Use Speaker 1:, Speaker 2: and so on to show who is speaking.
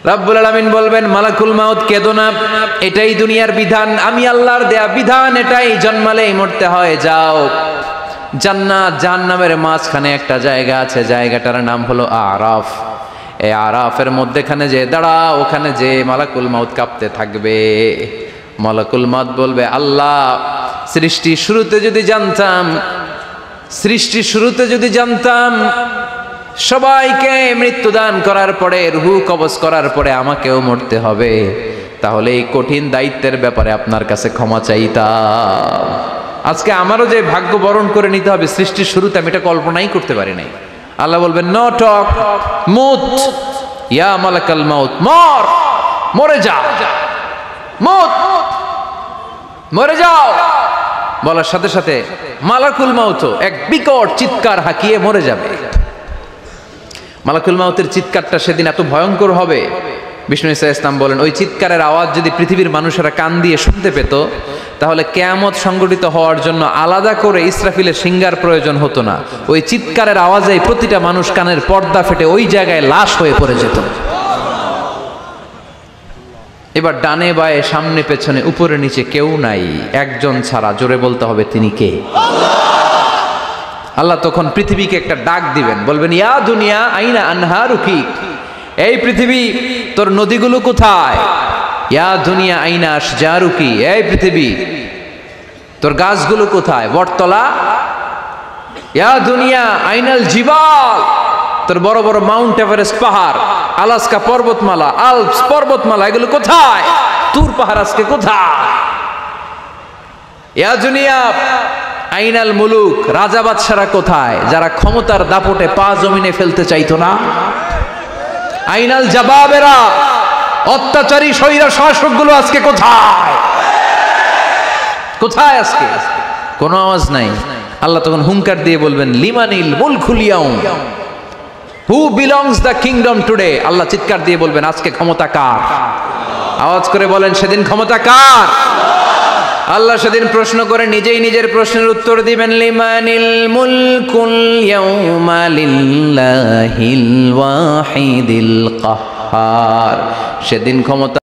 Speaker 1: রব্বুল আলামিন বলবেন মালাকুল মাউত কেঁদো না, এটাই দুনিয়ার বিধান, আমি আল্লাহর দেয়া বিধান, এটাই, জন্মালেই মরতে হয়। যাও, জান্নাত জাহান্নামের মাঝখানে একটা জায়গা আছে, জায়গাটার নাম হলো আরাফ। এই আরাফের মধ্যেখানে যে দাঁড়া, ওখানে যে মালাকুল মাউত কাঁপতে থাকবে। মালাকুল মাউত বলবে, আল্লাহ সৃষ্টির শুরুতে যদি জানতাম সবাইকে মৃত্যুদান করার পরে, রুহু কবজ করার পরে আমাকেও মরতে হবে, তাহলে এই কঠিন দায়িত্বের ব্যাপারে আপনার কাছে ক্ষমা চাইতাম। আজকে আমারও যে ভাগ্য বরণ করে নিতে হবে সৃষ্টির শুরুতে, আমি এটা কল্পনাই করতে পারি নাই। আল্লাহ বলবেন, নো টক, মুত ইয়া মালাকাল মাউত, মরে যা, মুত, মরে যাও। বলার সাথে সাথে মালাকুল মাউত এক বিকট চিৎকার হাঁকিয়ে মরে যাবে। মালাকুল মাউতের চিৎকারটা সেদিন এত ভয়ঙ্কর হবে, বিষ্ণু ঈসা ইসলাম বলেন, ওই চিৎকারের আওয়াজ যদি পৃথিবীর মানুষেরা কান দিয়ে শুনতে পেত, তাহলে কিয়ামত সংগঠিত হওয়ার জন্য আলাদা করে ইসরাফিলের সিঙ্গার প্রয়োজন হতো না। ওই চিৎকারের আওয়াজে প্রতিটা মানুষ কানের পর্দা ফেটে ওই জায়গায় লাশ হয়ে পড়ে যেত। এবার ডানে বায়ে সামনে পেছনে উপরে নিচে কেউ নাই, একজন ছাড়া, জোরে বলতে হবে তিনি কে? আল্লাহ তখন পৃথিবীকে একটা ডাক দিবেন, বলবেন, ইয়া দুনিয়া আইনা আনহারুকি, এই পৃথিবী তোর নদীগুলো কোথায়? ইয়া দুনিয়া আইনা আশজারুকি, এই পৃথিবী তোর গাছগুলো কোথায়? বটতলা। ইয়া দুনিয়া আইনাল জিবাল, তোর বড় বড় মাউন্ট এভারেস্ট পাহাড়, আলাস্কা পর্বতমালা, আলপস পর্বতমালা, এগুলো কোথায়? তুর পাহাড় আজকে কোথায়? ইয়া দুনিয়া আইনাল মুলুক, রাজা বাদশারা কোথায়, যারা ক্ষমতার দাপটে পা জমিনে ফেলতে চাইতো না? আইনাল জাবাবেরা, অত্যাচারী স্বৈরা শাসকগুলো আজকে কোথায়? কোথায় আজকে? কোনো আওয়াজ নাই। আল্লাহ তখন হুঙ্কার দিয়ে বলবেন, লিমানিল মুলকুল ইয়াউম, who belongs the kingdom today. আল্লাহ চিৎকার দিয়ে বলবেন, আজকে ক্ষমতা কার? আওয়াজ করে বলেন, সেদিন ক্ষমতা কার? আল্লাহ সেদিন প্রশ্ন করে নিজেই নিজের প্রশ্নের উত্তর দিবেন, লিমানিল মুলকুল ইয়াউমা লিল্লাহিল ওয়াহিদিল কাহ্হার। সেদিন ক্ষমতা